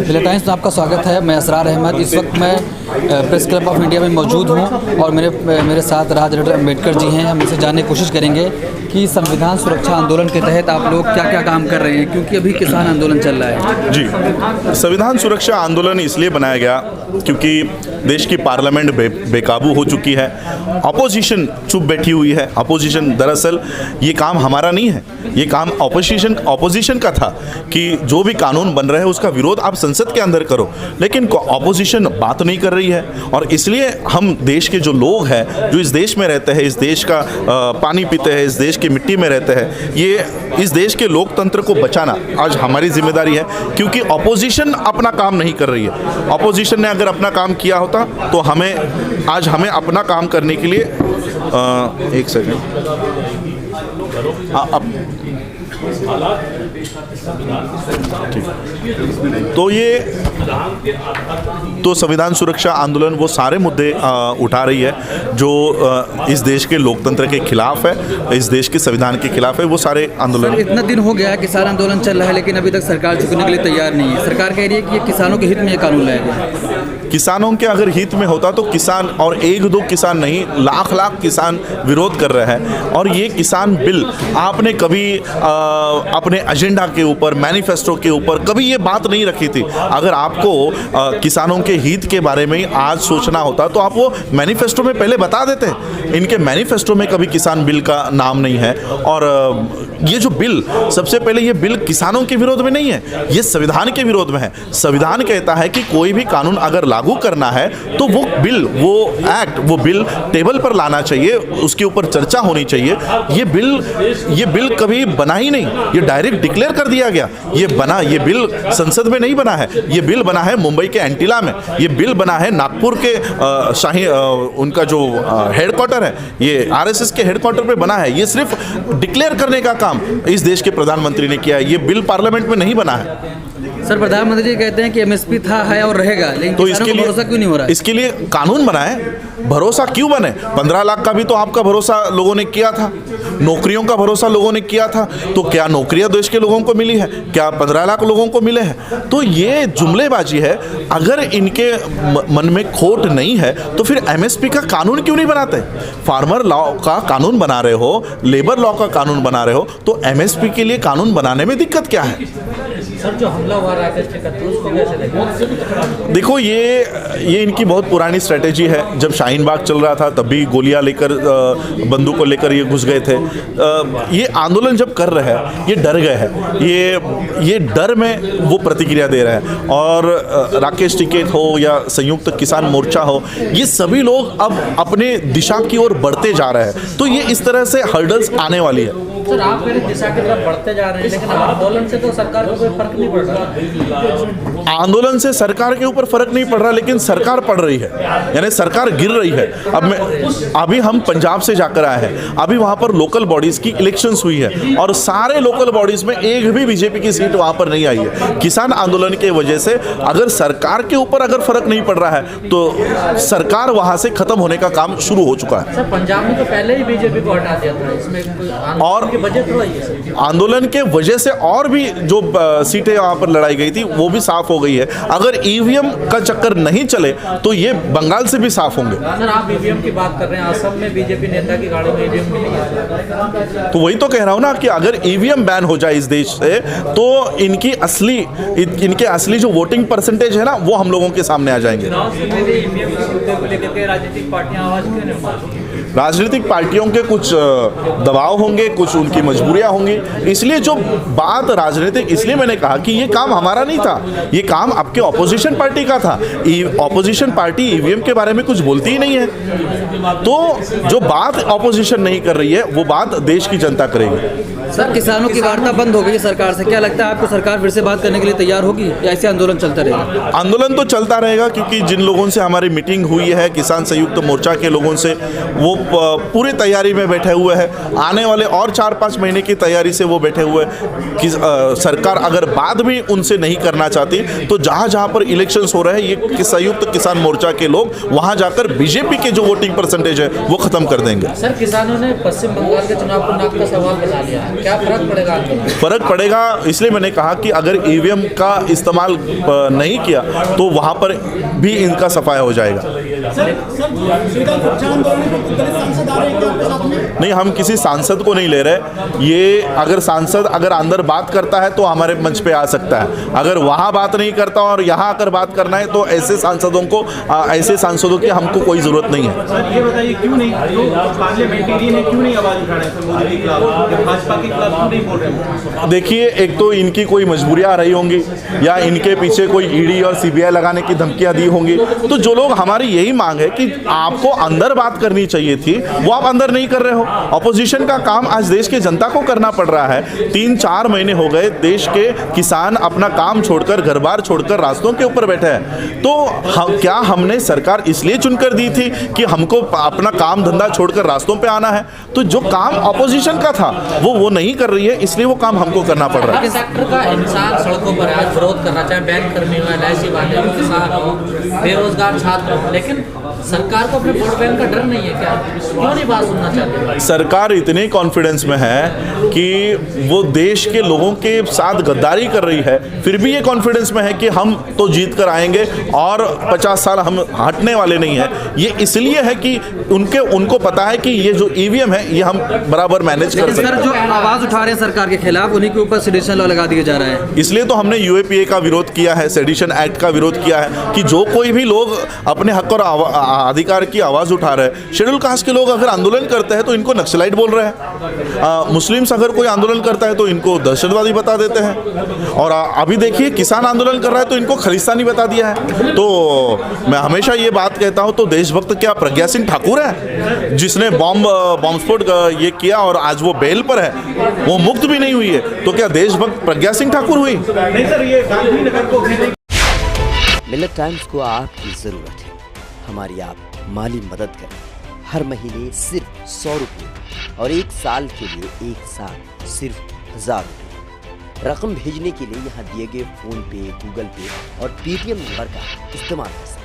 Delhi times में आपका स्वागत है। मैं असरार अहमद। इस वक्त मैं प्रेस क्लब ऑफ इंडिया में मौजूद हूं और मेरे साथ राज डॉक्टर अम्बेडकर जी हैं। हम इनसे जानने की कोशिश करेंगे कि संविधान सुरक्षा आंदोलन के तहत आप लोग क्या क्या काम कर रहे हैं, क्योंकि अभी किसान आंदोलन चल रहा है। जी, संविधान सुरक्षा आंदोलन इसलिए बनाया गया क्योंकि देश की पार्लियामेंट बेकाबू हो चुकी है, अपोजिशन चुप बैठी हुई है। अपोजिशन दरअसल ये काम हमारा नहीं है, ये काम अपोजिशन का था कि जो भी कानून बन रहा है उसका विरोध आप संसद के अंदर करो, लेकिन अपोजिशन बात नहीं कर रही है। और इसलिए हम देश के जो लोग हैं, जो इस देश में रहते हैं, इस देश का पानी पीते हैं, इस देश की मिट्टी में रहते हैं, ये इस देश के लोकतंत्र को बचाना आज हमारी जिम्मेदारी है, क्योंकि अपोजिशन अपना काम नहीं कर रही है। अपोजिशन ने अगर अपना काम किया होता तो आज हमें अपना काम करने के लिए एक सेकंड तो संविधान सुरक्षा आंदोलन वो सारे मुद्दे उठा रही है जो इस देश के लोकतंत्र के खिलाफ है, इस देश के संविधान के खिलाफ है। वो सारे आंदोलन इतना दिन हो गया है, किसान आंदोलन चल रहा है, लेकिन अभी तक सरकार झुकने के लिए तैयार नहीं है। सरकार कह रही है कि ये किसानों के हित में ये कानून लाया गया। किसानों के अगर हित में होता तो किसान, और एक दो किसान नहीं, लाख लाख किसान विरोध कर रहे हैं। और ये किसान बिल आपने कभी अपने एजेंडा के ऊपर, मैनिफेस्टो के ऊपर कभी ये बात नहीं रखी थी। अगर आपको किसानों के हित के बारे में आज सोचना होता तो आप वो मैनिफेस्टो में पहले बता देते। इनके मैनिफेस्टो में कभी किसान बिल का नाम नहीं है। और ये जो बिल, सबसे पहले ये बिल किसानों के विरोध में नहीं है, ये संविधान के विरोध में है। संविधान कहता है कि कोई भी कानून अगर लागू करना है तो वो बिल, वो एक्ट, वो बिल टेबल पर लाना चाहिए, उसके ऊपर चर्चा होनी चाहिए। ये बिल कभी बना ही नहीं, ये डायरेक्ट डिक्लेयर कर दिया गया। ये बिल संसद में नहीं बना है, ये बिल बना है मुंबई के एंटीला में, ये बिल बना है नागपुर के शाही उनका जो हेडक्वार्टर है, ये आरएसएस के हेडक्वार्टर पे बना है। ये सिर्फ डिक्लेयर करने का काम इस देश के प्रधानमंत्री ने किया है, ये बिल पार्लियामेंट में नहीं बना है। सर, प्रधानमंत्री जी कहते हैं कि एमएसपी था, है और रहेगा, लेकिन तो इसके लिए भरोसा क्यों नहीं हो रहा है? इसके लिए कानून बनाए, भरोसा क्यों बने? 15 लाख का भी तो आपका भरोसा लोगों ने किया था, नौकरियों का भरोसा लोगों ने किया था। तो क्या नौकरियां देश के लोगों को मिली है? क्या 15 लाख लोगों को मिले हैं? तो ये जुमलेबाजी है। अगर इनके मन में खोट नहीं है तो फिर एमएसपी का कानून क्यों नहीं बनाते? फार्मर लॉ का कानून बना रहे हो, लेबर लॉ का कानून बना रहे हो, तो एमएसपी के लिए कानून बनाने में दिक्कत क्या है? सर, जो हमला हुआ राकेश टिकैत, उसको कैसे देखो? देखो, ये इनकी बहुत पुरानी स्ट्रेटेजी है। जब शाहीन बाग चल रहा था तब भी गोलियां लेकर, बंदूक को लेकर ये घुस गए थे। ये आंदोलन जब कर रहे हैं, ये डर गए हैं, ये डर में वो प्रतिक्रिया दे रहे हैं। और राकेश टिकैत हो या संयुक्त किसान मोर्चा हो, ये सभी लोग अब अपने दिशा की ओर बढ़ते जा रहे हैं। तो ये इस तरह से हर्डल्स आने वाली है। सर, आप मेरी दिशा की तरफ बढ़ते जा रहे हैं, लेकिन आंदोलन से तो सरकार को कोई फर्क नहीं पड़ रहा। आंदोलन से सरकार के ऊपर फर्क नहीं पड़ रहा, लेकिन सरकार पड़ रही है, यानी सरकार गिर रही है। अभी हम पंजाब से जाकर आए हैं, अभी वहां पर लोकल बॉडीज की इलेक्शंस हुई है और सारे लोकल बॉडीज में एक भी बीजेपी की सीट वहां पर नहीं आई है। किसान आंदोलन की वजह से अगर सरकार के ऊपर अगर फर्क नहीं पड़ रहा है तो सरकार वहां से खत्म होने का काम शुरू हो चुका है। सर, पंजाब में तो पहले ही बीजेपी को हटा दिया था, इसमें और आंदोलन के वजह से और भी जो सीटें वहां पर लड़ाई गई थी वो भी साफ हो गई है। अगर ईवीएम का चक्कर नहीं चले तो ये बंगाल से भी साफ होंगे। सर, आप ईवीएम की बात कर रहे हैं, असम में बीजेपी नेता की गाड़ी में ईवीएम मिली है। तो वही तो कह रहा हूं ना कि अगर ईवीएम बैन हो जाए इस देश से तो इनके असली जो वोटिंग परसेंटेज है ना, वो हम लोगों के सामने आ जाएंगे। राजनीतिक पार्टियों के कुछ दबाव होंगे, कुछ उनकी मजबूरियां होंगी, इसलिए जो बात राजनीतिक, इसलिए मैंने कहा कि ये काम हमारा नहीं था, ये काम आपके ऑपोजिशन पार्टी का था। ऑपोजिशन पार्टी ईवीएम के बारे में कुछ बोलती ही नहीं है, तो जो बात ऑपोजिशन नहीं कर रही है वो बात देश की जनता करेगी। सर, किसानों की वार्ता बंद हो गई सरकार से, क्या लगता है आपको सरकार फिर से बात करने के लिए तैयार होगी या ऐसे आंदोलन चलता रहेगा? आंदोलन तो चलता रहेगा, क्योंकि जिन लोगों से हमारी मीटिंग हुई है, किसान संयुक्त मोर्चा के लोगों से, वो पूरी तैयारी में बैठे हुए हैं। आने वाले और 4-5 महीने की तैयारी से वो बैठे हुए हैं कि सरकार अगर बात भी उनसे नहीं करना चाहती तो जहाँ जहाँ पर इलेक्शंस हो रहे हैं ये संयुक्त किसान मोर्चा के लोग वहाँ जाकर बीजेपी के जो वोटिंग परसेंटेज है वो ख़त्म कर देंगे। सर, किसानों ने पश्चिम बंगाल के चुनाव को नाक का सवाल बना लिया है, क्या फर्क पड़ेगा? फर्क पड़ेगा, इसलिए मैंने कहा कि अगर ईवीएम का इस्तेमाल नहीं किया तो वहाँ पर भी इनका सफाया हो जाएगा। नहीं, हम किसी सांसद को नहीं ले रहे। ये अगर सांसद अगर अंदर बात करता है तो हमारे मंच पे आ सकता है, अगर वहाँ बात नहीं करता और यहाँ आकर बात करना है तो ऐसे सांसदों की हमको कोई ज़रूरत नहीं है। सर ये बताइए क्यों नहीं, जो पार्लियामेंटेरियन है क्यों नहीं आवाज़ उठा रहे हैं सर मोदी के खिलाफ, भाजपा के खिलाफ क्यों नहीं बोल रहे हैं? देखिए, एक तो इनकी कोई मजबूरियाँ आ रही होंगी या इनके पीछे कोई ईडी और सीबीआई लगाने की धमकियाँ दी होंगी। तो जो लोग, हमारी यही मांग है कि आपको अंदर बात करनी चाहिए थी, वो आप अंदर नहीं कर रहे हो। अपोजिशन का काम आज देश की जनता को करना पड़ रहा है। 3-4 महीने हो गए देश के किसान अपना काम छोड़कर, घर बार छोड़कर रास्तों के ऊपर बैठे हैं। तो क्या हमने सरकार इसलिए चुनकर दी थी कि हमको अपना काम धंधा छोड़कर रास्तों पे आना है? तो जो काम अपोजिशन का था वो नहीं कर रही है, इसलिए वो काम हमको करना पड़ रहा है। सेक्टर का इंसान सड़कों पर आज विरोध करना चाहे बैंक कर्मी हो, LIC वाले हो, किसान हो, बेरोजगार छात्र हो, लेकिन सरकार को अपने वोट बैंक का डर नहीं है क्या? क्यों नहीं बात सुनना चाहती? सरकार इतने कॉन्फिडेंस में है कि वो देश के लोगों के साथ गद्दारी कर रही है, फिर भी ये कॉन्फिडेंस में है कि हम तो जीत कर आएंगे और 50 साल हम हटने वाले नहीं हैं। ये इसलिए है कि उनको पता है कि ये जो ईवीएम है ये हम बराबर मैनेज कर सकते हैं। सर, जो आवाज़ उठा रहे हैं सरकार के खिलाफ, उन्हीं के ऊपर सेडिशन लॉ लगा दिया जा रहा है। इसलिए तो हमने यूएपीए का विरोध किया है, सेडिशन एक्ट का विरोध किया है कि जो कोई भी लोग अपने हक और अधिकार की आवाज़ उठा रहे हैं, शेड्यूल कास्ट के लोग अगर आंदोलन करते हैं तो इनको नक्सलाइट बोल रहे हैं, मुस्लिम्स अगर कोई आंदोलन करता है तो इनको दहशतवादी बता देते हैं, और अभी देखिए किसान आंदोलन कर रहा है तो इनको खालिस्तानी बता दिया है। तो मैं हमेशा ये बात कहता हूँ, तो देशभक्त क्या प्रज्ञा सिंह ठाकुर है जिसने बॉम्ब स्फोट ये किया और आज वो बेल पर है, वो मुक्त भी नहीं हुई है? तो क्या देशभक्त प्रज्ञा सिंह ठाकुर हुई? नहीं सर, ये गांधीनगर को मिलत टाइम्स को आपकी ज़रूरत है, हमारी आप माली मदद करें। हर महीने सिर्फ 100 रुपये और 1 साल के लिए 1 साल सिर्फ 1000 रुपये। रकम भेजने के लिए यहाँ दिए गए फ़ोन पे, गूगल पे और पेटीएम नंबर का इस्तेमाल कर सकते हैं।